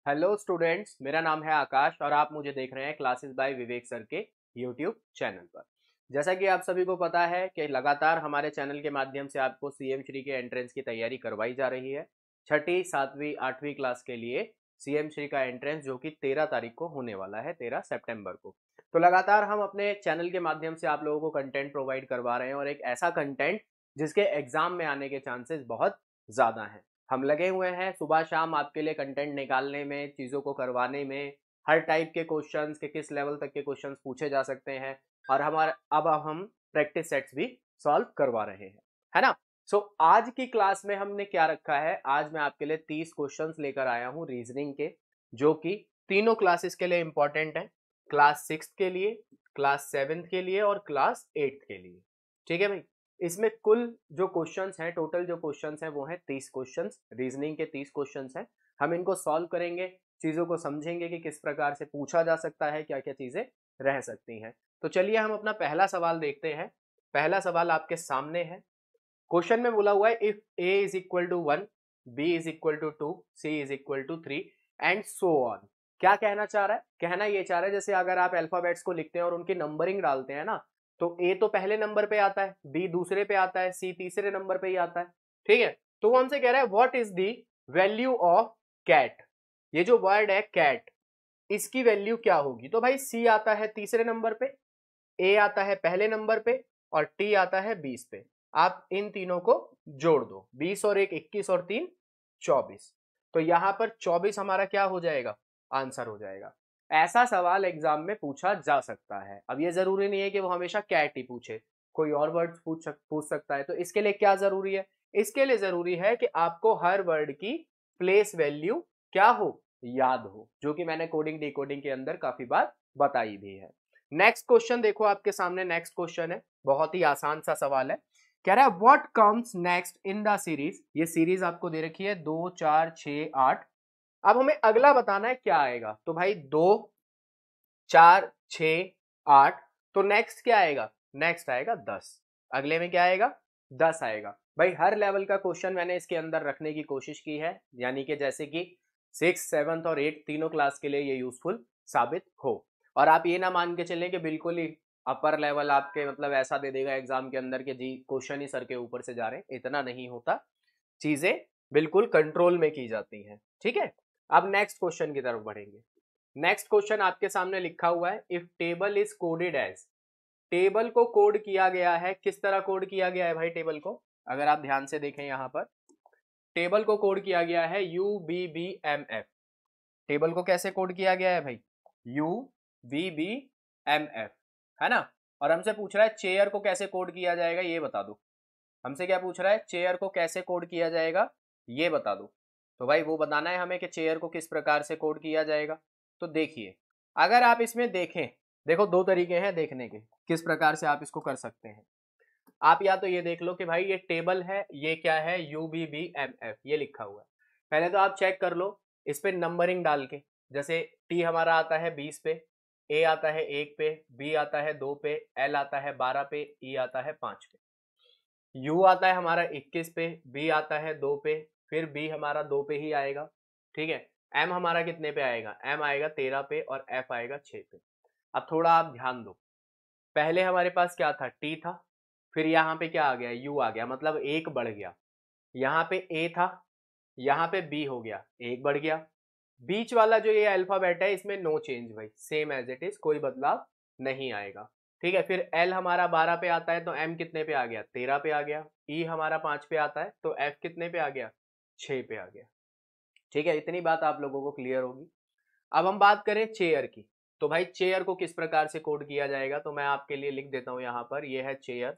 Hello students, मेरा नाम है आकाश और आप मुझे देख रहे हैं क्लासेस बाय विवेक सर के यूट्यूब चैनल पर। जैसा कि आप सभी को पता है कि लगातार हमारे चैनल के माध्यम से आपको सीएम श्री के एंट्रेंस की तैयारी करवाई जा रही है। छठी, सातवीं, आठवीं क्लास के लिए सीएम श्री का एंट्रेंस जो कि 13 तारीख को होने वाला है, 13 सितंबर को। तो लगातार हम अपने चैनल के माध्यम से आप लोगों को कंटेंट प्रोवाइड करवा रहे हैं और एक ऐसा कंटेंट जिसके एग्जाम में आने के चांसेस बहुत ज़्यादा हैं। हम लगे हुए हैं सुबह शाम आपके लिए कंटेंट निकालने में, चीज़ों को करवाने में, हर टाइप के क्वेश्चंस के किस लेवल तक के क्वेश्चंस पूछे जा सकते हैं और हमारा अब हम प्रैक्टिस सेट्स भी सॉल्व करवा रहे हैं, है ना। सो आज की क्लास में हमने क्या रखा है, आज मैं आपके लिए 30 क्वेश्चंस लेकर आया हूँ रीजनिंग के, जो कि तीनों क्लासेस के लिए इंपॉर्टेंट है। क्लास 6 के लिए, क्लास 7 के लिए और क्लास 8 के लिए। ठीक है भाई। इसमें कुल जो क्वेश्चंस हैं, टोटल जो क्वेश्चंस हैं वो हैं 30 क्वेश्चंस, रीजनिंग के 30 क्वेश्चंस हैं। हम इनको सॉल्व करेंगे, चीज़ों को समझेंगे कि किस प्रकार से पूछा जा सकता है, क्या क्या चीज़ें रह सकती हैं। तो चलिए हम अपना पहला सवाल देखते हैं। पहला सवाल आपके सामने है। क्वेश्चन में बोला हुआ है if A is equal to 1, B is equal to 2, C is equal to 3 and so on. क्या कहना चाह रहा है? कहना ये चाह रहा है जैसे अगर आप अल्फाबेट्स को लिखते हैं और उनकी नंबरिंग डालते हैं ना, तो ए तो पहले नंबर पे आता है, बी दूसरे पे आता है, सी तीसरे नंबर पे ही आता है। ठीक है। तो वो हमसे कह रहा है what is the value of cat. ये जो वर्ड है कैट, इसकी वैल्यू क्या होगी? तो भाई सी आता है तीसरे नंबर पे, ए आता है पहले नंबर पे और टी आता है 20 पे। आप इन तीनों को जोड़ दो, 20 और 1 21 और 3 24। तो यहां पर 24 हमारा क्या हो जाएगा? आंसर हो जाएगा। ऐसा सवाल एग्जाम में पूछा जा सकता है। अब ये जरूरी नहीं है कि वो हमेशा कैट ही पूछे, कोई और वर्ड पूछ सकता है। तो इसके लिए क्या जरूरी है? इसके लिए जरूरी है कि आपको हर वर्ड की प्लेस वैल्यू क्या हो, याद हो, जो कि मैंने कोडिंग डिकोडिंग के अंदर काफी बार बताई भी है। नेक्स्ट क्वेश्चन देखो आपके सामने। नेक्स्ट क्वेश्चन है, बहुत ही आसान सा सवाल है। कह रहा है what comes next in the series. ये सीरीज आपको दे रखी है 2 4 6 8। अब हमें अगला बताना है क्या आएगा। तो भाई 2 4 6 8, तो नेक्स्ट क्या आएगा? नेक्स्ट आएगा 10। अगले में क्या आएगा? 10 आएगा। भाई हर लेवल का क्वेश्चन मैंने इसके अंदर रखने की कोशिश की है, यानी कि जैसे कि 6, 7 और 8 तीनों क्लास के लिए ये यूजफुल साबित हो। और आप ये ना मान के चलें कि बिल्कुल ही अपर लेवल आपके मतलब ऐसा दे देगा एग्जाम के अंदर कि जी क्वेश्चन ही सर के ऊपर से जा रहे हैं, इतना नहीं होता। चीजें बिल्कुल कंट्रोल में की जाती हैं। ठीक है। अब नेक्स्ट क्वेश्चन की तरफ बढ़ेंगे। नेक्स्ट क्वेश्चन आपके सामने लिखा हुआ है if table is coded as. Table को कोड किया गया है, किस तरह कोड किया गया है भाई टेबल को? अगर आप ध्यान से देखें यहां पर, टेबल को कोड किया गया है UBBMF। टेबल को कैसे कोड किया गया है भाई? UBBMF, है ना। और हमसे पूछ रहा है चेयर को कैसे कोड किया जाएगा, ये बता दो। हमसे क्या पूछ रहा है? चेयर को कैसे कोड किया जाएगा, ये बता दो। तो भाई वो बताना है हमें कि चेयर को किस प्रकार से कोड किया जाएगा। तो देखिए, अगर आप इसमें देखें, देखो दो तरीके हैं देखने के किस प्रकार से आप इसको कर सकते हैं। आप या तो ये देख लो कि भाई ये टेबल है, ये क्या है? UBBMF, ये लिखा हुआ है। पहले तो आप चेक कर लो इस पे नंबरिंग डाल के। जैसे टी हमारा आता है 20 पे, ए आता है 1 पे, बी आता है 2 पे, एल आता है 12 पे, ई आता है 5 पे। यू आता है हमारा 21 पे, बी आता है 2 पे, फिर बी हमारा 2 पे ही आएगा। ठीक है। एम हमारा कितने पे आएगा? एम आएगा 13 पे और एफ आएगा 6 पे। अब थोड़ा आप ध्यान दो, पहले हमारे पास क्या था? टी था, फिर यहाँ पे क्या आ गया? यू आ गया, मतलब एक बढ़ गया। यहाँ पे ए था, यहाँ पे बी हो गया, एक बढ़ गया। बीच वाला जो ये अल्फाबेट है इसमें नो चेंज भाई, सेम एज इट इज, कोई बदलाव नहीं आएगा। ठीक है। फिर एल हमारा 12 पे आता है तो एम कितने पे आ गया? 13 पे आ गया। ई हमारा 5 पे आता है तो एफ कितने पे आ गया? 6 पे आ गया। ठीक है, इतनी बात आप लोगों को क्लियर होगी। अब हम बात करें चेयर की। तो भाई चेयर को किस प्रकार से कोड किया जाएगा, तो मैं आपके लिए लिख देता हूं यहाँ पर, ये है चेयर।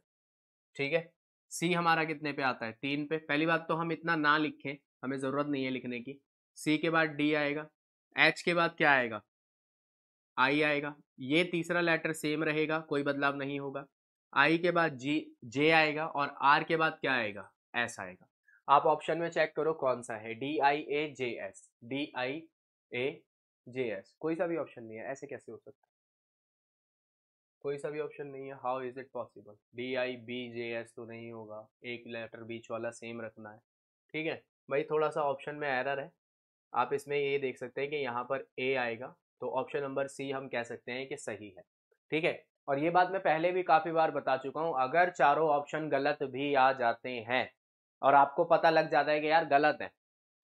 ठीक है। सी हमारा कितने पे आता है? 3 पे। पहली बात तो हम इतना ना लिखें, हमें जरूरत नहीं है लिखने की। सी के बाद डी आएगा, एच के बाद क्या आएगा? आई आएगा। ये तीसरा लेटर सेम रहेगा, कोई बदलाव नहीं होगा। आई के बाद जी, जे आएगा और आर के बाद क्या आएगा? एस आएगा। आप ऑप्शन में चेक करो कौन सा है, DIAJS, DIAJS, कोई सा भी ऑप्शन नहीं है। ऐसे कैसे हो सकता है? कोई सा भी ऑप्शन नहीं है, how is it possible? DIBJS तो नहीं होगा, एक लेटर बीच वाला सेम रखना है। ठीक है भाई, थोड़ा सा ऑप्शन में एरर है। आप इसमें ये देख सकते हैं कि यहाँ पर ए आएगा, तो ऑप्शन नंबर सी हम कह सकते हैं कि सही है। ठीक है, और ये बात मैं पहले भी काफी बार बता चुका हूं, अगर चारों ऑप्शन गलत भी आ जाते हैं और आपको पता लग जाता है कि यार गलत है,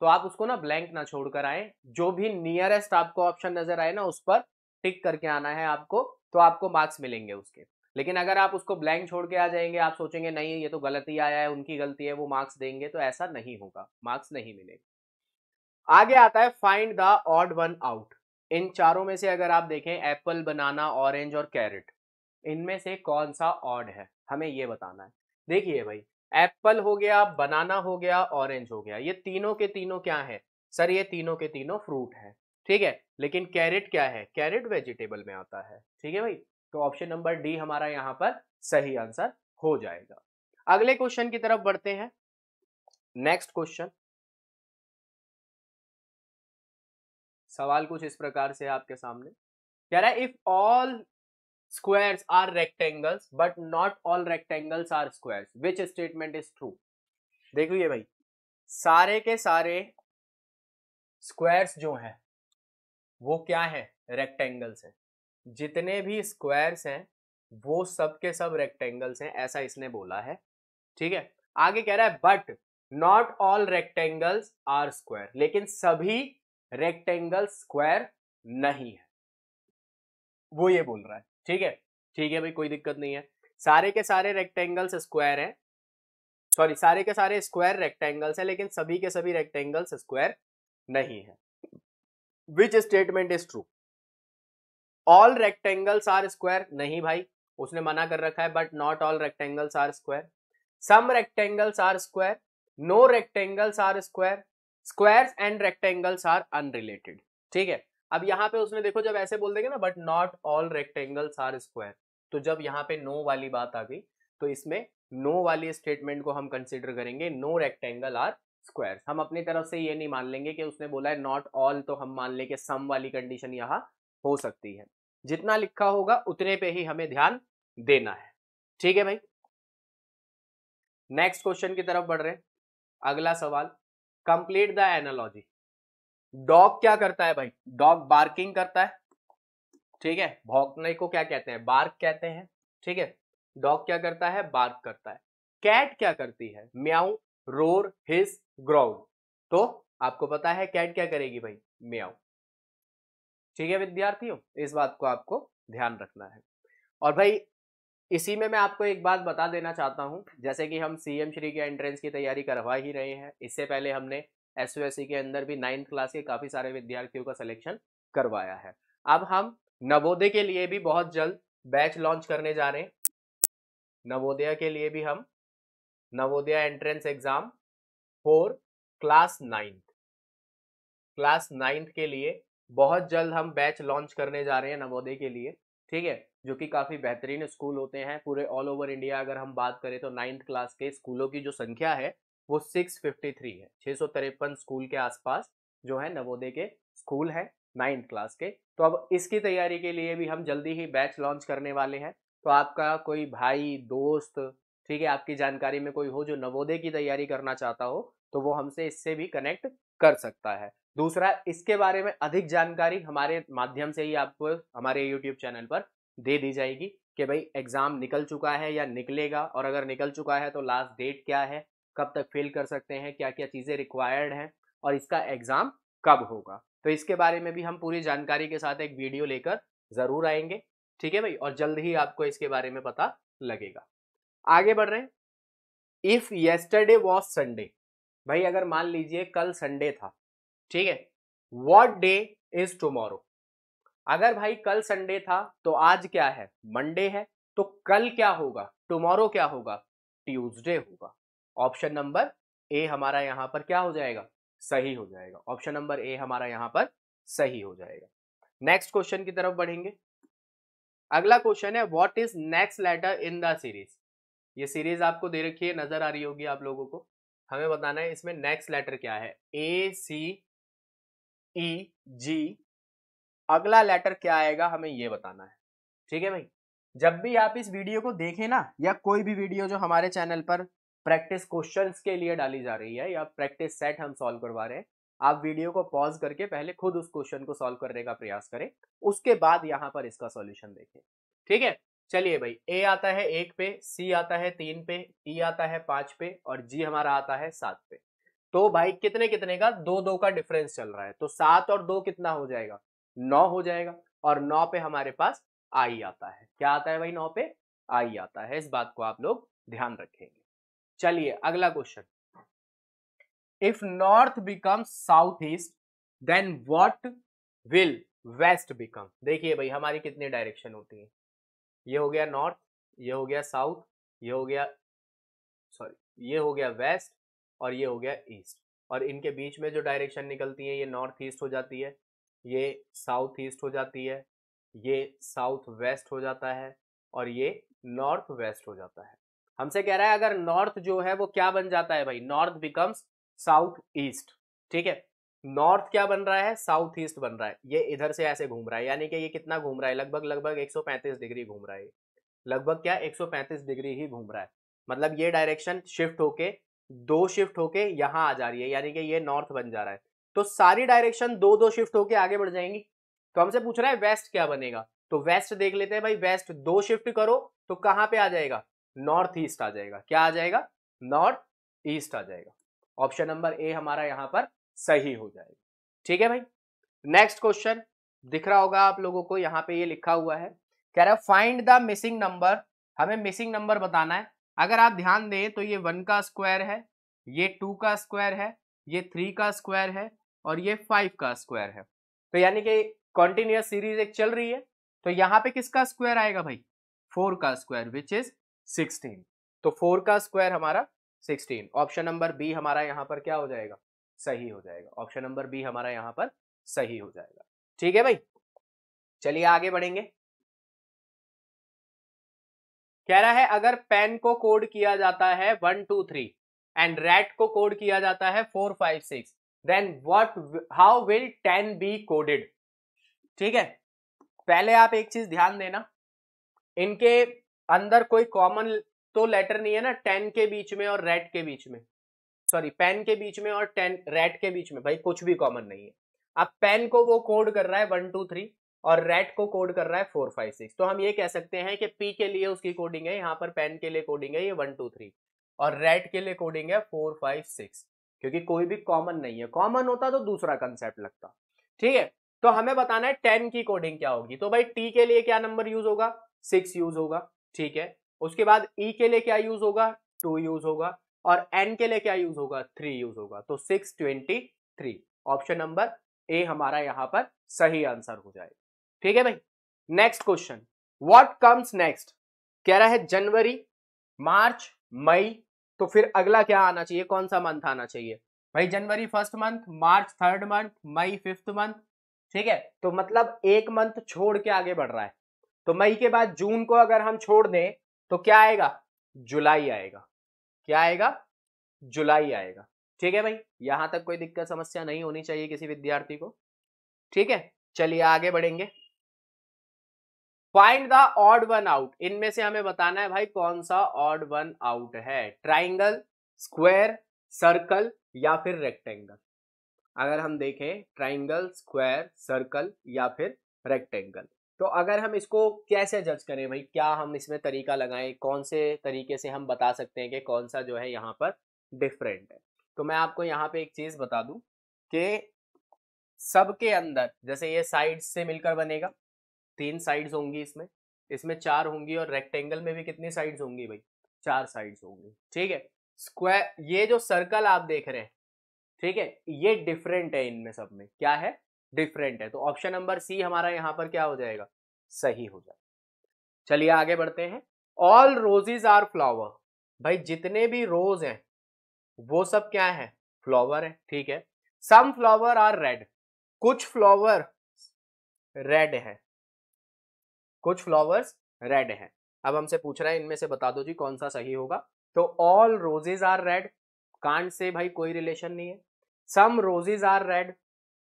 तो आप उसको ना ब्लैंक ना छोड़कर आए, जो भी नियरेस्ट आपको ऑप्शन नजर आए ना उस पर टिक करके आना है आपको, तो आपको मार्क्स मिलेंगे उसके। लेकिन अगर आप उसको ब्लैंक छोड़ के आ जाएंगे, आप सोचेंगे नहीं ये तो गलत ही आया है, उनकी गलती है, वो मार्क्स देंगे, तो ऐसा नहीं होगा, मार्क्स नहीं मिलेगा। आगे आता है find the odd one out. इन चारों में से अगर आप देखें, एप्पल, बनाना, ऑरेंज और कैरेट, इनमें से कौन सा ऑड है, हमें ये बताना है। देखिए भाई, एप्पल हो गया, बनाना हो गया, ऑरेंज हो गया, ये तीनों के तीनों क्या है सर, ये तीनों के तीनों फ्रूट है। ठीक है, लेकिन कैरेट क्या है, कैरेट वेजिटेबल में आता है। ठीक है भाई, तो ऑप्शन नंबर डी हमारा यहां पर सही आंसर हो जाएगा। अगले क्वेश्चन की तरफ बढ़ते हैं। नेक्स्ट क्वेश्चन, सवाल कुछ इस प्रकार से आपके सामने कह रहा है, if all squares are rectangles but not all rectangles are squares, which statement is true? देखिए भाई, सारे के सारे स्क्वायर्स जो हैं वो क्या है, रेक्टेंगल्स हैं। जितने भी स्क्वायर्स हैं वो सब के सब रेक्टेंगल्स हैं, ऐसा इसने बोला है। ठीक है, आगे कह रहा है but not all rectangles are square, लेकिन सभी रेक्टेंगल स्क्वायर नहीं है, वो ये बोल रहा है। ठीक है, ठीक है भाई, कोई दिक्कत नहीं है। सारे के सारे रेक्टेंगल्स स्क्वायर हैं, सॉरी सारे के सारे स्क्वायर रेक्टेंगल्स हैं, लेकिन सभी के सभी रेक्टेंगल्स स्क्वायर नहीं है। Which statement is true? All rectangles are square, नहीं भाई, उसने मना कर रखा है, but not all rectangles are square. Some rectangles are square, no rectangles are square, squares and rectangles are unrelated. ठीक है, अब यहाँ पे उसने देखो जब ऐसे बोल देंगे ना but not all rectangles are square, तो जब यहाँ पे नो वाली बात आ गई तो इसमें नो वाली स्टेटमेंट को हम कंसिडर करेंगे, नो रेक्टेंगल आर स्क्वायर। हम अपनी तरफ से ये नहीं मान लेंगे कि उसने बोला है नॉट ऑल, तो हम मान ले कि सम वाली कंडीशन यहाँ हो सकती है। जितना लिखा होगा उतने पे ही हमें ध्यान देना है। ठीक है भाई, नेक्स्ट क्वेश्चन की तरफ बढ़ रहे हैं। अगला सवाल, कंप्लीट द एनालॉजी। डॉग क्या करता है भाई, डॉग बार्किंग करता है। ठीक है, भौंकने को क्या कहते हैं, बार्क कहते हैं। ठीक है, डॉग क्या करता है, बार्क करता है। कैट क्या करती है, म्याऊ, रोर, हिस, ग्राउल। तो आपको पता है कैट क्या करेगी भाई, म्याऊ। ठीक है विद्यार्थियों, इस बात को आपको ध्यान रखना है। और भाई इसी में मैं आपको एक बात बता देना चाहता हूं, जैसे कि हम सीएम श्री के एंट्रेंस की तैयारी करवा ही रहे हैं, इससे पहले हमने एसयूएससी के अंदर भी 9th क्लास के काफी सारे विद्यार्थियों का सिलेक्शन करवाया है। अब हम नवोदय के लिए भी बहुत जल्द बैच लॉन्च करने जा रहे हैं। नवोदय के लिए भी हम Navodaya entrance exam for class 9th के लिए बहुत जल्द हम बैच लॉन्च करने जा रहे हैं नवोदय के लिए। ठीक है, जो कि काफी बेहतरीन स्कूल होते हैं पूरे ऑल ओवर इंडिया। अगर हम बात करें तो 9th क्लास के स्कूलों की जो संख्या है वो 653 है, 653 स्कूल के आसपास जो है नवोदय के स्कूल है 9th क्लास के। तो अब इसकी तैयारी के लिए भी हम जल्दी ही बैच लॉन्च करने वाले हैं। तो आपका कोई भाई दोस्त, ठीक है, आपकी जानकारी में कोई हो जो नवोदय की तैयारी करना चाहता हो, तो वो हमसे इससे भी कनेक्ट कर सकता है। दूसरा, इसके बारे में अधिक जानकारी हमारे माध्यम से ही आपको हमारे यूट्यूब चैनल पर दे दी जाएगी कि भाई एग्जाम निकल चुका है या निकलेगा, और अगर निकल चुका है तो लास्ट डेट क्या है, कब तक फेल कर सकते हैं, क्या क्या चीजें रिक्वायर्ड हैं, और इसका एग्जाम कब होगा। तो इसके बारे में भी हम पूरी जानकारी के साथ एक वीडियो लेकर जरूर आएंगे। ठीक है भाई, और जल्द ही आपको इसके बारे में पता लगेगा। आगे बढ़ रहे हैं। इफ येस्टरडे वॉज संडे, भाई अगर मान लीजिए कल संडे था, ठीक है, व्हाट डे इज टुमारो। अगर भाई कल संडे था तो आज क्या है, मंडे है, तो कल क्या होगा, टुमारो क्या होगा, ट्यूसडे होगा। ऑप्शन नंबर ए हमारा यहां पर क्या हो जाएगा, सही हो जाएगा। ऑप्शन नंबर ए हमारा यहां पर सही हो जाएगा। नेक्स्ट क्वेश्चन की तरफ बढ़ेंगे। अगला क्वेश्चन है, what is next letter in the series. ये सीरीज आपको दे रखी है, नजर आ रही होगी आप लोगों को। हमें बताना है इसमें नेक्स्ट लेटर क्या है, ए, सी, ई, जी, अगला लेटर क्या आएगा हमें ये बताना है। ठीक है भाई, जब भी आप इस वीडियो को देखें ना, या कोई भी वीडियो जो हमारे चैनल पर प्रैक्टिस क्वेश्चंस के लिए डाली जा रही है या प्रैक्टिस सेट हम सॉल्व करवा रहे हैं, आप वीडियो को पॉज करके पहले खुद उस क्वेश्चन को सॉल्व करने का प्रयास करें, उसके बाद यहाँ पर इसका सॉल्यूशन देखें। ठीक है, चलिए भाई, ए आता है 1 पे, सी आता है 3 पे, ई आता है 5 पे और जी हमारा आता है 7 पे। तो भाई कितने कितने का, 2 2 का डिफरेंस चल रहा है, तो 7 और 2 कितना हो जाएगा, 9 हो जाएगा। और 9 पे हमारे पास आई आता है। क्या आता है भाई, 9 पे आई आता है। इस बात को आप लोग ध्यान रखेंगे। चलिए अगला question, if north become south east then what will west become. देखिए भाई हमारी कितनी डायरेक्शन होती है, ये हो गया नॉर्थ, ये हो गया साउथ, ये हो गया ये हो गया वेस्ट और ये हो गया ईस्ट। और इनके बीच में जो डायरेक्शन निकलती है ये नॉर्थ ईस्ट हो जाती है, ये साउथ ईस्ट हो जाती है, ये साउथ वेस्ट हो जाता है और ये नॉर्थ वेस्ट हो जाता है। हमसे कह रहा है अगर नॉर्थ जो है वो क्या बन जाता है भाई, नॉर्थ बिकम्स साउथ ईस्ट। ठीक है, नॉर्थ क्या बन रहा है, साउथ ईस्ट बन रहा है। ये इधर से ऐसे घूम रहा है, यानी कि ये कितना घूम रहा है, लगभग लगभग 135 डिग्री घूम रहा है। लगभग क्या, 135 डिग्री ही घूम रहा है। मतलब ये डायरेक्शन शिफ्ट होके, 2 शिफ्ट होके यहां आ जा रही है, यानी कि ये नॉर्थ बन जा रहा है। तो सारी डायरेक्शन 2 2 शिफ्ट होके आगे बढ़ जाएंगी। तो हमसे पूछ रहा है वेस्ट क्या बनेगा, तो वेस्ट देख लेते हैं भाई। वेस्ट 2 शिफ्ट करो तो कहां पे आ जाएगा, नॉर्थ ईस्ट आ जाएगा। क्या आ जाएगा, नॉर्थ ईस्ट आ जाएगा। ऑप्शन नंबर ए हमारा यहां पर सही हो जाएगा। ठीक है भाई, नेक्स्ट क्वेश्चन दिख रहा होगा आप लोगों को, यहां पे ये लिखा हुआ है, कह रहा है फाइंड द मिसिंग नंबर। हमें मिसिंग नंबर बताना है। अगर आप ध्यान दें तो ये 1 का स्क्वायर है, ये 2 का स्क्वायर है, ये 3 का स्क्वायर है और ये 5 का स्क्वायर है। तो यानी कि कॉन्टिन्यूअस सीरीज एक चल रही है। तो यहाँ पे किसका स्क्वायर आएगा भाई, 4 का स्क्वायर विच इज 16। तो 4 का स्क्वायर हमारा 16। ऑप्शन नंबर बी हमारा यहाँ पर क्या हो जाएगा, सही हो जाएगा। ऑप्शन नंबर बी हमारा यहाँ पर सही हो जाएगा। ठीक है भाई, चलिए आगे बढ़ेंगे। कह रहा है अगर पेन को कोड किया जाता है 1 2 3 एंड रैट को कोड किया जाता है 4 5 6 then what how will 10 be coded. ठीक है, पहले आप एक चीज ध्यान देना, इनके अंदर कोई कॉमन तो लेटर नहीं है ना, 10 के बीच में और रैट के बीच में, सॉरी पेन के बीच में और 10 रैट के बीच में भाई कुछ भी कॉमन नहीं है। अब पेन को वो कोड कर रहा है 1 2 3 और रैट को कोड कर रहा है 4 5 6। तो हम ये कह सकते हैं कि पी के लिए उसकी कोडिंग है, यहाँ पर पेन के लिए कोडिंग है ये 1 2 3 और रैट के लिए कोडिंग है 4 5 6, क्योंकि कोई भी कॉमन नहीं है। कॉमन होता तो दूसरा कंसेप्ट लगता। ठीक है, तो हमें बताना है 10 की कोडिंग क्या होगी। तो भाई टी के लिए क्या नंबर यूज होगा, 6 यूज होगा। ठीक है, उसके बाद ई के लिए क्या यूज होगा, 2 यूज होगा और एन के लिए क्या यूज होगा, 3 यूज होगा। तो 623। ऑप्शन नंबर ए हमारा यहां पर सही आंसर हो जाएगा। ठीक है भाई, next question, what comes next. कह रहा है जनवरी, मार्च, मई, तो फिर अगला क्या आना चाहिए, कौन सा मंथ आना चाहिए भाई, जनवरी फर्स्ट मंथ, मार्च थर्ड मंथ, मई फिफ्थ मंथ। ठीक है, तो मतलब एक मंथ छोड़ के आगे बढ़ रहा है। तो मई के बाद जून को अगर हम छोड़ दें तो क्या आएगा, जुलाई आएगा। क्या आएगा, जुलाई आएगा। ठीक है भाई, यहां तक कोई दिक्कत समस्या नहीं होनी चाहिए किसी विद्यार्थी को। ठीक है, चलिए आगे बढ़ेंगे। Find the odd one out. इनमें से हमें बताना है भाई कौन सा ऑड वन आउट है, ट्राइंगल, स्क्वायर, सर्कल या फिर रेक्टेंगल। अगर हम देखें ट्राइंगल, स्क्वायर, सर्कल या फिर रेक्टेंगल, तो अगर हम इसको कैसे जज करें भाई, क्या हम इसमें तरीका लगाएं, कौन से तरीके से हम बता सकते हैं कि कौन सा जो है यहाँ पर डिफरेंट है। तो मैं आपको यहाँ पे एक चीज बता दूं कि सबके अंदर जैसे ये साइड्स से मिलकर बनेगा, 3 साइड्स होंगी इसमें, इसमें 4 होंगी और रेक्टेंगल में भी कितनी साइड्स होंगी भाई, 4 साइड्स होंगी। ठीक है, स्क्वायर, ये जो सर्कल आप देख रहे हैं, ठीक है, ये डिफरेंट है, इनमें सब में क्या है, डिफरेंट है। तो ऑप्शन नंबर सी हमारा यहां पर क्या हो जाएगा, सही हो जाएगा। चलिए आगे बढ़ते हैं। All roses are flower. भाई जितने भी रोज हैं वो सब क्या है, फ्लावर है। ठीक है, सम फ्लावर आर रेड। कुछ फ्लावर रेड है, कुछ फ्लावर्स रेड है। अब हमसे पूछ रहा है इनमें से बता दो जी कौन सा सही होगा। तो all roses are red, can't से भाई कोई रिलेशन नहीं है। Some roses are red,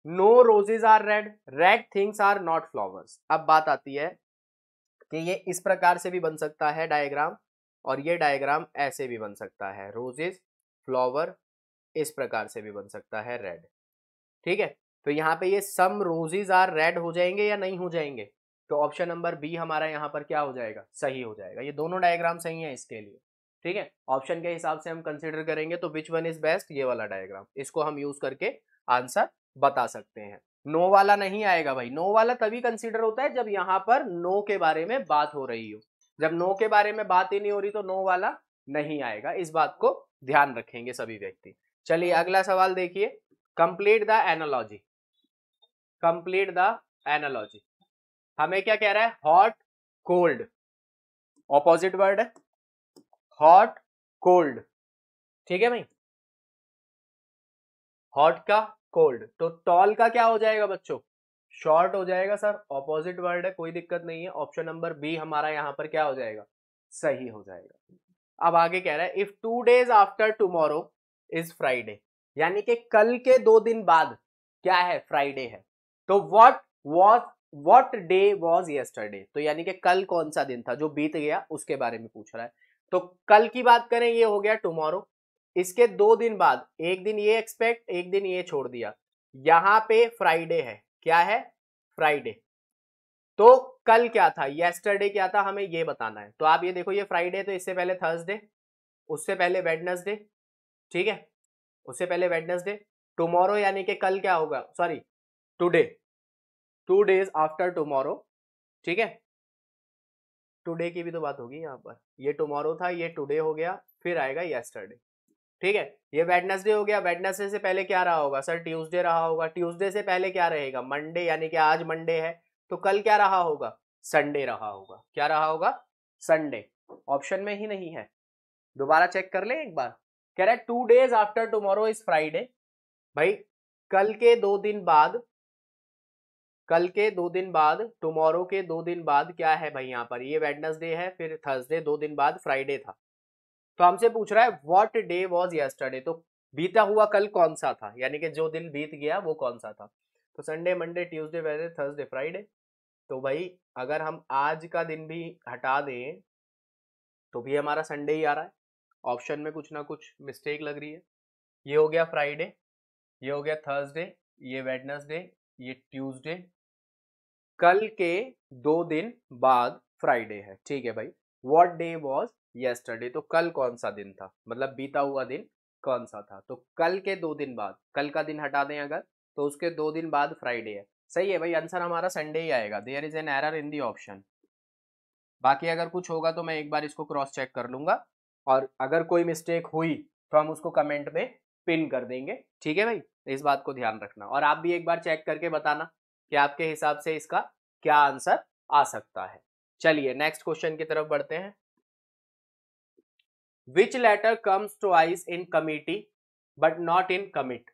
no roses are red, red things are not flowers. अब बात आती है कि ये इस प्रकार से भी बन सकता है डायग्राम और ये डायग्राम ऐसे भी बन सकता है, रोजेज फ्लावर, इस प्रकार से भी बन सकता है रेड। ठीक है, तो यहाँ पे ये सम रोजेज आर रेड हो जाएंगे या नहीं हो जाएंगे, तो ऑप्शन नंबर बी हमारा यहाँ पर क्या हो जाएगा, सही हो जाएगा। ये दोनों डायग्राम सही है इसके लिए, ठीक है। ऑप्शन के हिसाब से हम कंसिडर करेंगे तो विच वन इज बेस्ट, ये वाला डायग्राम, इसको हम यूज करके आंसर बता सकते हैं। नो वाला नहीं आएगा भाई, नो वाला तभी कंसिडर होता है जब यहाँ पर नो के बारे में बात हो रही हो, जब नो के बारे में बात ही नहीं हो रही तो नो वाला नहीं आएगा, इस बात को ध्यान रखेंगे सभी व्यक्ति। चलिए अगला सवाल देखिए, complete the analogy, complete the analogy. हमें क्या कह रहा है, हॉट कोल्ड, ऑपोजिट वर्ड है हॉट कोल्ड, ठीक है भाई, हॉट का कोल्ड, तो टॉल का क्या हो जाएगा बच्चों, शॉर्ट हो जाएगा सर, ऑपोजिट वर्ड है, कोई दिक्कत नहीं है। ऑप्शन नंबर बी हमारा यहां पर क्या हो जाएगा, सही हो जाएगा। अब आगे कह रहा है if 2 days after tomorrow is Friday, यानी कि कल के 2 दिन बाद क्या है, फ्राइडे है, तो व्हाट डे वाज यस्टरडे, तो यानी कि कल कौन सा दिन था जो बीत गया उसके बारे में पूछ रहा है। तो कल की बात करें ये हो गया टुमारो, इसके 2 दिन बाद, एक दिन ये एक्सपेक्ट, एक दिन ये छोड़ दिया, यहां पे फ्राइडे है, क्या है, फ्राइडे। तो कल क्या था, येस्टरडे क्या था, हमें ये बताना है। तो आप ये देखो, ये फ्राइडे तो इससे पहले थर्सडे, उससे पहले वेडनेसडे, ठीक है, उससे पहले वेडनेसडे, टुमारो यानी कि कल क्या होगा, sorry today, 2 days after tomorrow, ठीक है, टुडे की भी तो बात होगी यहाँ पर, ये टुमारो था, ये टुडे हो गया, फिर आएगा येस्टरडे, ठीक है। ये वेडनेसडे हो गया, वेडनेसडे से पहले क्या रहा होगा सर, ट्यूसडे रहा होगा, ट्यूसडे से पहले क्या रहेगा, मंडे, यानी कि आज मंडे है, तो कल क्या रहा होगा, संडे रहा होगा, क्या रहा होगा, संडे। ऑप्शन में ही नहीं है, दोबारा चेक कर ले एक बार, कह रहा है 2 days after tomorrow is Friday, भाई कल के 2 दिन बाद, कल के 2 दिन बाद, टुमारो के 2 दिन बाद क्या है भाई, यहाँ पर ये वेडनेसडे है, फिर थर्सडे, 2 दिन बाद फ्राइडे था। तो हमसे पूछ रहा है व्हाट डे वाज यस्टरडे, तो बीता हुआ कल कौन सा था, यानी कि जो दिन बीत गया वो कौन सा था। तो Sunday, Monday, Tuesday, Wednesday, Thursday, Friday, तो भाई अगर हम आज का दिन भी हटा दें तो भी हमारा संडे ही आ रहा है, ऑप्शन में कुछ ना कुछ मिस्टेक लग रही है। ये हो गया फ्राइडे, ये हो गया थर्सडे, ये वेडनेसडे, ये ट्यूसडे, कल के 2 दिन बाद फ्राइडे है, ठीक है भाई। व्हाट डे वाज यस्टरडे, तो कल कौन सा दिन था, मतलब बीता हुआ दिन कौन सा था, तो कल के 2 दिन बाद, कल का दिन हटा दें अगर, तो उसके 2 दिन बाद फ्राइडे है, सही है भाई, आंसर हमारा संडे ही आएगा। There is an error in the option. बाकी अगर कुछ होगा तो मैं एक बार इसको क्रॉस चेक कर लूंगा, और अगर कोई मिस्टेक हुई तो हम उसको कमेंट में पिन कर देंगे, ठीक है भाई, इस बात को ध्यान रखना। और आप भी एक बार चेक करके बताना कि आपके हिसाब से इसका क्या आंसर आ सकता है। चलिए नेक्स्ट क्वेश्चन की तरफ बढ़ते हैं। Which letter comes twice in committee but not in commit,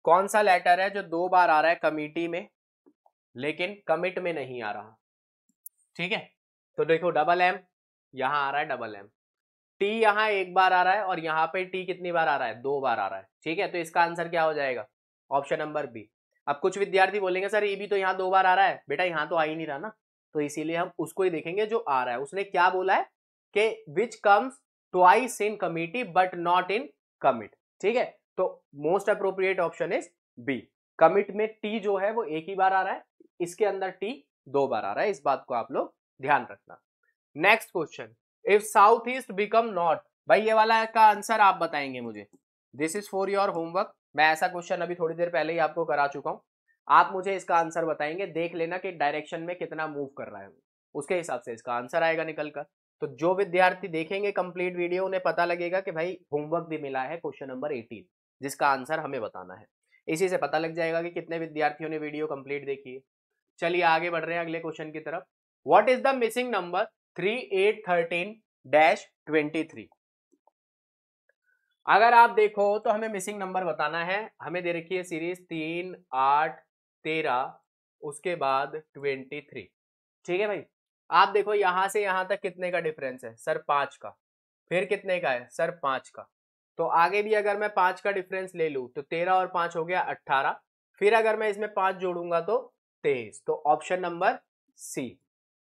कौन सा लेटर है जो 2 बार आ रहा है कमिटी में लेकिन कमिट में नहीं आ रहा, ठीक है। तो देखो डबल एम, यहां आ रहा है डबल एम, टी यहां 1 बार आ रहा है, और यहां पे टी कितनी बार आ रहा है, 2 बार आ रहा है, ठीक है। तो इसका आंसर क्या हो जाएगा, ऑप्शन नंबर बी। अब कुछ विद्यार्थी बोलेंगे सर ये भी तो यहाँ 2 बार आ रहा है, बेटा यहाँ तो आ ही नहीं रहा ना, तो इसीलिए हम उसको ही देखेंगे जो आ रहा है। उसने क्या बोला है कि which comes twice in committee but not in commit, ठीक है। तो most appropriate option is B, commit में टी जो है वो 1 ही बार आ रहा है, इसके अंदर टी 2 बार आ रहा है, इस बात को आप लोग ध्यान रखना। Next question, if south east become north, भाई ये वाला का आंसर आप बताएंगे मुझे, this is for your homework. मैं ऐसा क्वेश्चन अभी थोड़ी देर पहले ही आपको करा चुका हूं, आप मुझे इसका आंसर बताएंगे, देख लेना कि डायरेक्शन में कितना मूव कर रहा है, उसके हिसाब से इसका आंसर आएगा निकल कर। तो जो विद्यार्थी देखेंगे कंप्लीट वीडियो उन्हें पता लगेगा कि भाई होमवर्क भी मिला है क्वेश्चन नंबर 18 जिसका आंसर हमें बताना है, इसी से पता लग जाएगा कि कितने विद्यार्थियों ने वीडियो कंप्लीट देखी है। चलिए आगे बढ़ रहे हैं अगले क्वेश्चन की तरफ। What is the missing number 3813-23, अगर आप देखो तो हमें मिसिंग नंबर बताना है, हमें दे रखी है सीरीज 3, 8, 13, उसके बाद 23, ठीक है भाई। आप देखो यहां से यहां तक कितने का डिफरेंस है सर, 5 का, फिर कितने का है सर, 5 का, तो आगे भी अगर मैं 5 का डिफरेंस ले लूं तो 13 और 5 हो गया 18, फिर अगर मैं इसमें 5 जोड़ूंगा तो 23, तो ऑप्शन नंबर सी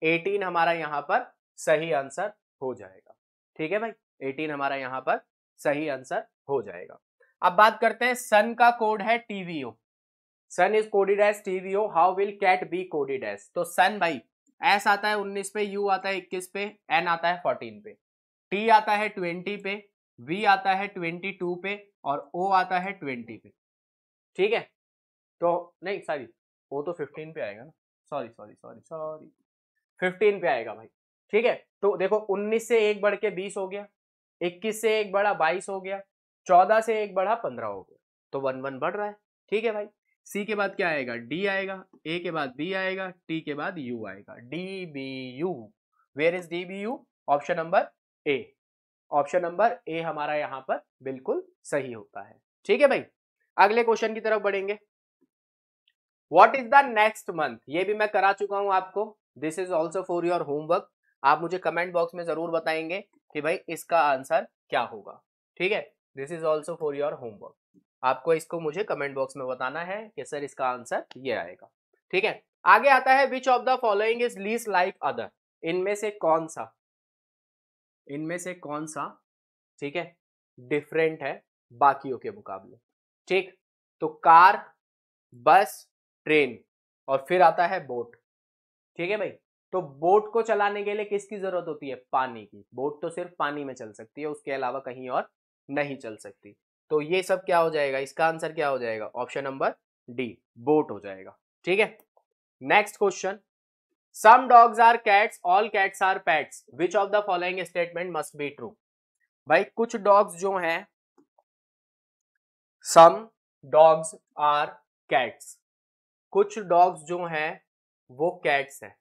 18 हमारा यहां पर सही आंसर हो जाएगा, ठीक है भाई, 18 हमारा यहां पर सही आंसर हो जाएगा। अब बात करते हैं सन का कोड है TVO, sun is coded as TVO, how will cat be coded as? तो सन भाई S आता है 19 पे, U आता है 21 पे, N आता है 14 पे, T आता है 20 पे, V आता है 22 पे और O आता है 20 पे। ठीक है, तो नहीं सॉरी, O तो 15 पे आएगा ना, सॉरी सॉरी सॉरी सॉरी 15 पे आएगा भाई। ठीक है, तो देखो 19 से एक बढ़ के 20 हो गया, 21 से एक बढ़ा 22 हो गया, 14 से एक बढ़ा 15 हो गया, तो 1 1 बढ़ रहा है। ठीक है भाई, सी के बाद क्या आएगा? डी आएगा, ए के बाद बी आएगा, टी के बाद यू आएगा, D B U. Where is D B U? Option number A, option number A हमारा यहां पर बिल्कुल सही होता है। ठीक है भाई, अगले क्वेश्चन की तरफ बढ़ेंगे। What is the next month? ये भी मैं करा चुका हूं आपको, this is also for your homework. आप मुझे कमेंट बॉक्स में जरूर बताएंगे कि भाई इसका आंसर क्या होगा। ठीक है, this is also for your homework, आपको इसको मुझे कमेंट बॉक्स में बताना है कि सर इसका आंसर ये आएगा। ठीक है, आगे आता है विच of the following is least like other? इनमें से कौन सा, इनमें से कौन सा, ठीक है, डिफरेंट है बाकियों के मुकाबले? ठीक, तो कार, बस, ट्रेन और फिर आता है बोट। ठीक है भाई, तो बोट को चलाने के लिए किसकी जरूरत होती है? पानी की। बोट तो सिर्फ पानी में चल सकती है, उसके अलावा कहीं और नहीं चल सकती। तो ये सब क्या हो जाएगा, इसका आंसर क्या हो जाएगा? ऑप्शन नंबर डी, बोट हो जाएगा। ठीक है, next question, some dogs are cats, all cats are pets, which of the following statement must be true? भाई कुछ डॉग्स जो हैं, सम डॉग्स आर कैट्स, कुछ डॉग्स जो हैं वो कैट्स हैं।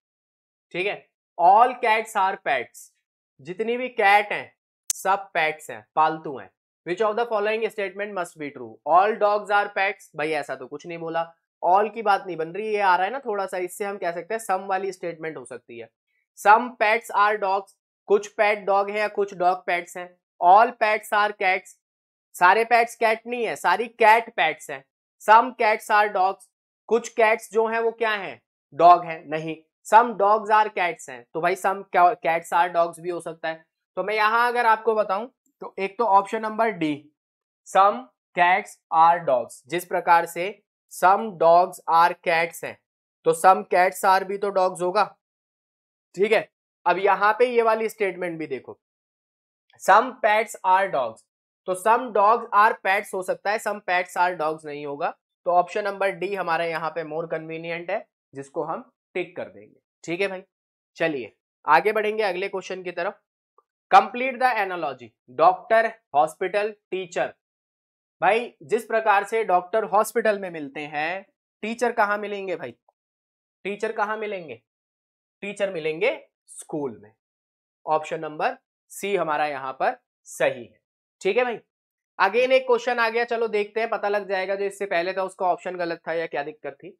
ठीक है, ऑल कैट्स आर पेट्स, जितनी भी कैट हैं सब पेट्स हैं, पालतू हैं। Which of the following statement must be true? All dogs are pets, भाई ऐसा तो कुछ नहीं बोला, ऑल की बात नहीं बन रही, ये आ रहा है ना थोड़ा सा, इससे हम कह सकते हैं सम वाली स्टेटमेंट हो सकती है। सम पेट्स आर डॉग्स, कुछ पेट डॉग है या कुछ डॉग पेट्स हैं। ऑल पेट्स आर कैट्स, सारे पेट्स कैट नहीं है, सारी कैट पेट्स हैं। सम कैट्स आर डॉग्स, कुछ कैट्स जो हैं वो क्या हैं? डॉग हैं, नहीं। सम डॉग्स आर कैट्स हैं, तो भाई सम कैट्स आर डॉग्स भी हो सकता है। तो मैं यहां अगर आपको बताऊं तो एक तो option number D, some cats are dogs, जिस प्रकार से सम डॉग्स आर कैट्स हैं तो सम कैट्स आर भी तो डॉग्स होगा। ठीक है, अब यहां पे ये वाली स्टेटमेंट भी देखो, सम पेट्स आर डॉग्स, तो सम डॉग्स आर पेट्स हो सकता है, सम पेट्स आर डॉग्स नहीं होगा। तो ऑप्शन नंबर डी हमारे यहाँ पे मोर कन्वीनियंट है, जिसको हम टिक कर देंगे। ठीक है भाई, चलिए आगे बढ़ेंगे अगले क्वेश्चन की तरफ। Complete the analogy, doctor, hospital, teacher. भाई जिस प्रकार से डॉक्टर हॉस्पिटल में मिलते हैं, टीचर कहां मिलेंगे भाई? टीचर कहां मिलेंगे? टीचर मिलेंगे स्कूल में। ऑप्शन नंबर सी हमारा यहां पर सही है। ठीक है भाई, अगेन एक क्वेश्चन आ गया, चलो देखते हैं, पता लग जाएगा जो इससे पहले था उसका ऑप्शन गलत था या क्या दिक्कत थी।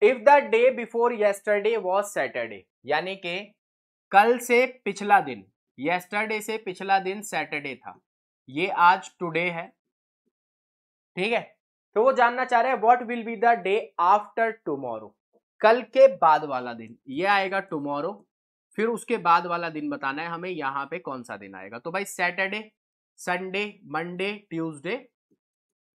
If the day before yesterday was Saturday, यानी कि कल से पिछला दिन, येस्टरडे से पिछला दिन सैटरडे था, ये आज टुडे है। ठीक है, तो वो जानना चाह रहे हैं what will be the day after tomorrow, कल के बाद वाला दिन, ये आएगा टुमारो, फिर उसके बाद वाला दिन बताना है हमें यहां पे कौन सा दिन आएगा। तो भाई Saturday, Sunday, Monday, Tuesday,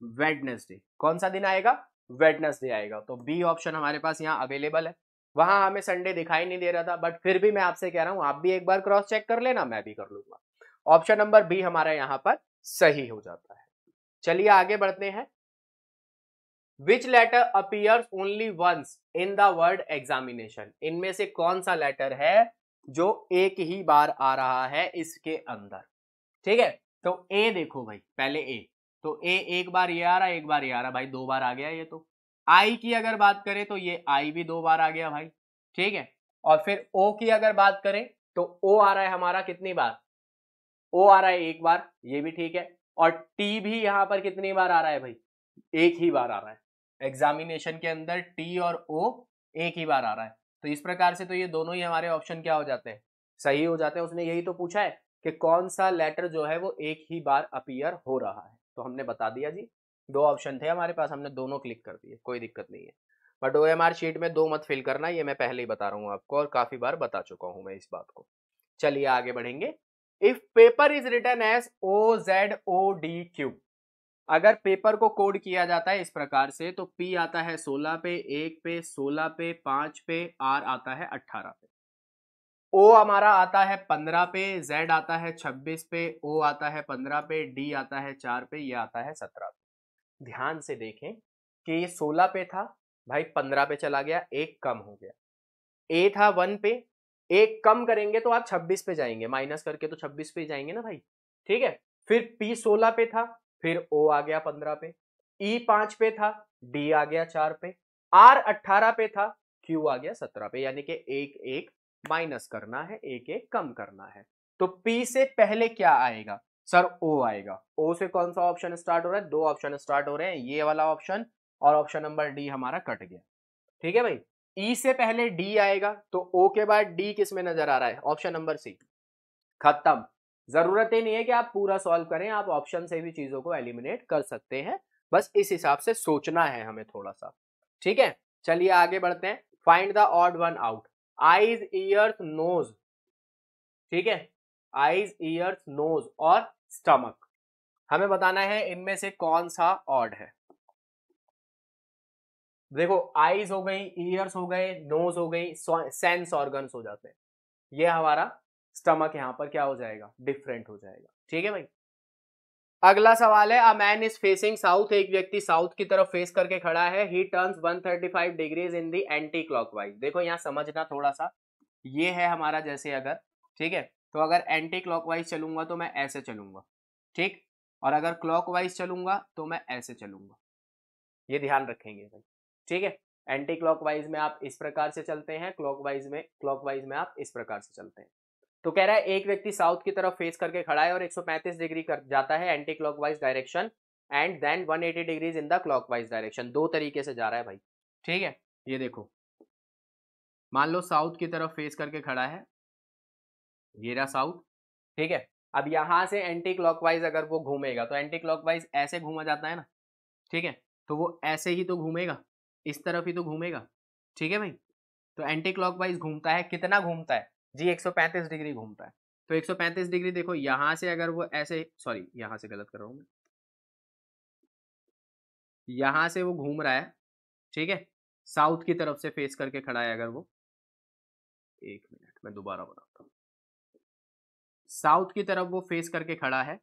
Wednesday, कौन सा दिन आएगा? वेडनेसडे आएगा। तो बी ऑप्शन हमारे पास यहाँ अवेलेबल है, वहां हमें संडे दिखाई नहीं दे रहा था, बट फिर भी मैं आपसे कह रहा हूं आप भी एक बार क्रॉस चेक कर लेना, मैं भी कर लूंगा। ऑप्शन नंबर बी हमारा यहाँ पर सही हो जाता है। चलिए आगे बढ़ते हैं। Which letter appears only once in the word examination, इनमें से कौन सा लेटर है जो एक ही बार आ रहा है इसके अंदर? ठीक है, तो ए देखो भाई, पहले ए, तो ए एक बार ये आ रहा है, एक बार ये आ रहा, भाई दो बार आ गया ये तो। आई की अगर बात करें तो ये आई भी दो बार आ गया भाई। ठीक है, और फिर ओ की अगर बात करें तो ओ आ रहा है हमारा कितनी बार? ओ आ रहा है एक बार, ये भी ठीक है। और टी भी यहां पर कितनी बार आ रहा है भाई? एक ही बार आ रहा है। एग्जामिनेशन के अंदर टी और ओ एक ही बार आ रहा है, तो इस प्रकार से तो ये दोनों ही हमारे ऑप्शन क्या हो जाते हैं? सही हो जाते हैं। उसने यही तो पूछा है कि कौन सा लेटर जो है वो एक ही बार अपीयर हो रहा है, तो हमने बता दिया जी। दो ऑप्शन थे हमारे पास, हमने दोनों क्लिक कर दिए, कोई दिक्कत नहीं है। बट OMR शीट में दो मत फिल करना, ये मैं पहले ही बता रहा हूँ आपको और काफी बार बता चुका हूं मैं इस बात को। चलिए आगे बढ़ेंगे। If paper is written as OZODQ, अगर पेपर को कोड किया जाता है इस प्रकार से तो P आता है 16 पे, 1 पे, 16 पे, 5 पे, R आता है 18 पे, O हमारा आता है 15 पे, Z आता है 26 पे, O आता है 15 पे, D आता है 4 पे, ये आता है 17 पे। ध्यान से देखें कि ये 16 पे था भाई, 15 पे चला गया, एक कम हो गया। A था 1 पे, एक कम करेंगे तो आप 26 पे जाएंगे, माइनस करके तो 26 पे जाएंगे ना भाई, ठीक है। फिर P 16 पे था, फिर O आ गया 15 पे, E 5 पे था, D आ गया 4 पे, R 18 पे था, Q आ गया 17 पे, यानी कि एक एक माइनस करना है, एक एक कम करना है। तो P से पहले क्या आएगा सर? O आएगा। O से कौन सा ऑप्शन स्टार्ट हो रहा है? दो ऑप्शन स्टार्ट हो रहे हैं, ये वाला ऑप्शन और ऑप्शन नंबर डी हमारा कट गया, ठीक है भाई। ई से पहले डी आएगा तो ओ के बाद डी किस में नजर आ रहा है? Option number C. खत्म। जरूरत ही नहीं है कि आप पूरा सॉल्व करें, आप ऑप्शन से भी चीजों को एलिमिनेट कर सकते हैं, बस इस हिसाब से सोचना है हमें थोड़ा सा, ठीक है। चलिए आगे बढ़ते हैं। Find the odd one out. Eyes, ears, nose, ठीक है, आईज, ईयर्स, नोज और स्टमक, हमें बताना है इनमें से कौन सा ऑड है। देखो, आईज हो गई, ईयर्स हो गए, नोज हो गई, सेंस ऑर्गन्स हो जाते हैं, ये हमारा स्टमक यहां पर क्या हो जाएगा? डिफरेंट हो जाएगा, ठीक है भाई। अगला सवाल है, a man is facing south, एक व्यक्ति साउथ की तरफ फेस करके खड़ा है, ही टर्न्स 135 डिग्रीज इन दी एंटी क्लॉकवाइज। देखो यहां समझना थोड़ा सा, ये है हमारा जैसे अगर, ठीक है, तो अगर एंटी क्लॉकवाइज चलूंगा तो मैं ऐसे चलूंगा, ठीक, और अगर क्लॉकवाइज चलूंगा तो मैं ऐसे चलूंगा, ये ध्यान रखेंगे भाई, ठीक है। एंटी क्लॉकवाइज में आप इस प्रकार से चलते हैं, क्लॉकवाइज में आप इस प्रकार से चलते हैं। तो कह रहा है एक व्यक्ति साउथ की तरफ फेस करके खड़ा है और 135 डिग्री कर जाता है anti clockwise direction and then 180 degrees in the clockwise direction. दो तरीके से जा रहा है भाई, ठीक है। ये देखो, मान लो साउथ की तरफ फेस करके खड़ा है, ये रहा साउथ, ठीक है। अब यहां से एंटी क्लॉकवाइज अगर वो घूमेगा तो एंटी क्लॉकवाइज ऐसे घूमा जाता है ना, ठीक है, तो वो ऐसे ही तो घूमेगा, इस तरफ ही तो घूमेगा, ठीक है भाई। तो एंटी क्लॉकवाइज घूमता है, कितना घूमता है जी? 135 डिग्री घूमता है। तो 135 डिग्री देखो, यहां से अगर वो ऐसे, सॉरी यहां से गलत कर रहा हूं मैं, यहां से वो घूम रहा है, ठीक है, साउथ की तरफ से फेस करके खड़ा है अगर वो, एक मिनट मैं दोबारा बताता हूं, साउथ की तरफ वो फेस करके खड़ा है,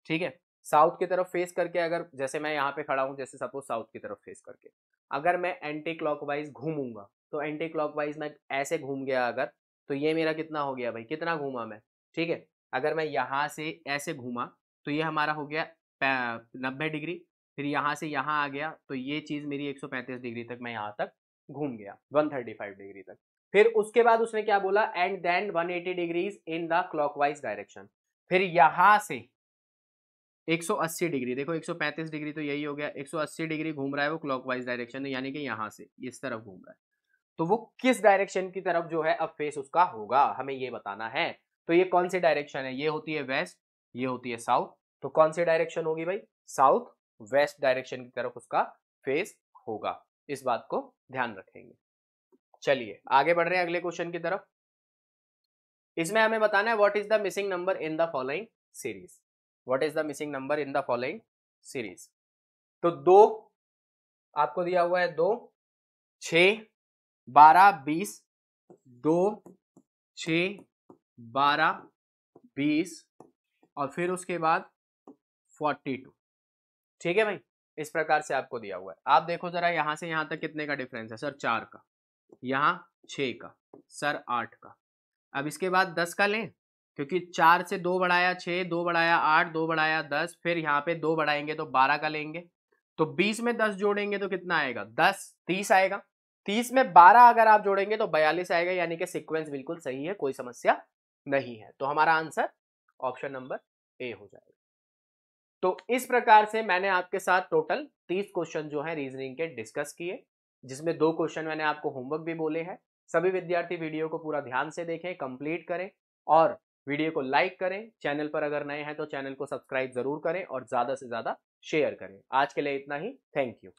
ठीक है, साउथ की तरफ फेस करके अगर, जैसे मैं यहाँ पे खड़ा हूं, जैसे सपोज साउथ की तरफ फेस करके, अगर मैं एंटी क्लॉकवाइज घूमूंगा तो एंटी क्लॉकवाइज में ऐसे घूम गया अगर, तो ये मेरा कितना हो गया भाई? कितना घूमा मैं, ठीक है। अगर मैं यहाँ से ऐसे घूमा तो ये हमारा हो गया 90 डिग्री, फिर यहाँ से यहाँ आ गया तो ये चीज मेरी 135 डिग्री तक मैं यहाँ तक घूम गया, 135 डिग्री तक। फिर उसके बाद उसने क्या बोला? And then 180 degrees in the clockwise direction. फिर यहां से 180 डिग्री, देखो 135 डिग्री तो यही हो गया, 180 डिग्री घूम रहा है वो क्लॉकवाइज डायरेक्शन में, यानी कि यहां से इस तरफ घूम रहा है। तो वो किस डायरेक्शन की तरफ जो है अब फेस उसका होगा, हमें ये बताना है। तो ये कौन सी डायरेक्शन है? ये होती है वेस्ट, ये होती है साउथ, तो कौन सी डायरेक्शन होगी भाई? साउथ वेस्ट डायरेक्शन की तरफ उसका फेस होगा, इस बात को ध्यान रखेंगे। चलिए आगे बढ़ रहे हैं अगले क्वेश्चन की तरफ। इसमें हमें बताना है what is the missing number in the following series. What is the missing number in the following series? तो दो आपको दिया हुआ है, 2, 6, 12, 20, 2, 6, 12, 20 और फिर उसके बाद 42, ठीक है भाई। इस प्रकार से आपको दिया हुआ है। आप देखो जरा यहां से यहां तक कितने का डिफरेंस है? सर 4 का, यहाँ 6 का, सर 8 का। अब इसके बाद 10 का लें, क्योंकि 4 से 2 बढ़ाया 6, 2 बढ़ाया 8, 2 बढ़ाया 10, फिर यहाँ पे 2 बढ़ाएंगे तो 12 का लेंगे। तो 20 में 10 जोड़ेंगे तो कितना आएगा? 10, 30 आएगा। 30 में 12 अगर आप जोड़ेंगे तो 42 आएगा, यानी कि सीक्वेंस बिल्कुल सही है, कोई समस्या नहीं है। तो हमारा आंसर ऑप्शन नंबर ए हो जाएगा। तो इस प्रकार से मैंने आपके साथ टोटल 30 क्वेश्चन जो है रीजनिंग के डिस्कस किए, जिसमें 2 क्वेश्चन मैंने आपको होमवर्क भी बोले हैं। सभी विद्यार्थी वीडियो को पूरा ध्यान से देखें, कंप्लीट करें और वीडियो को लाइक करें। चैनल पर अगर नए हैं तो चैनल को सब्सक्राइब जरूर करें और ज्यादा से ज्यादा शेयर करें। आज के लिए इतना ही, थैंक यू।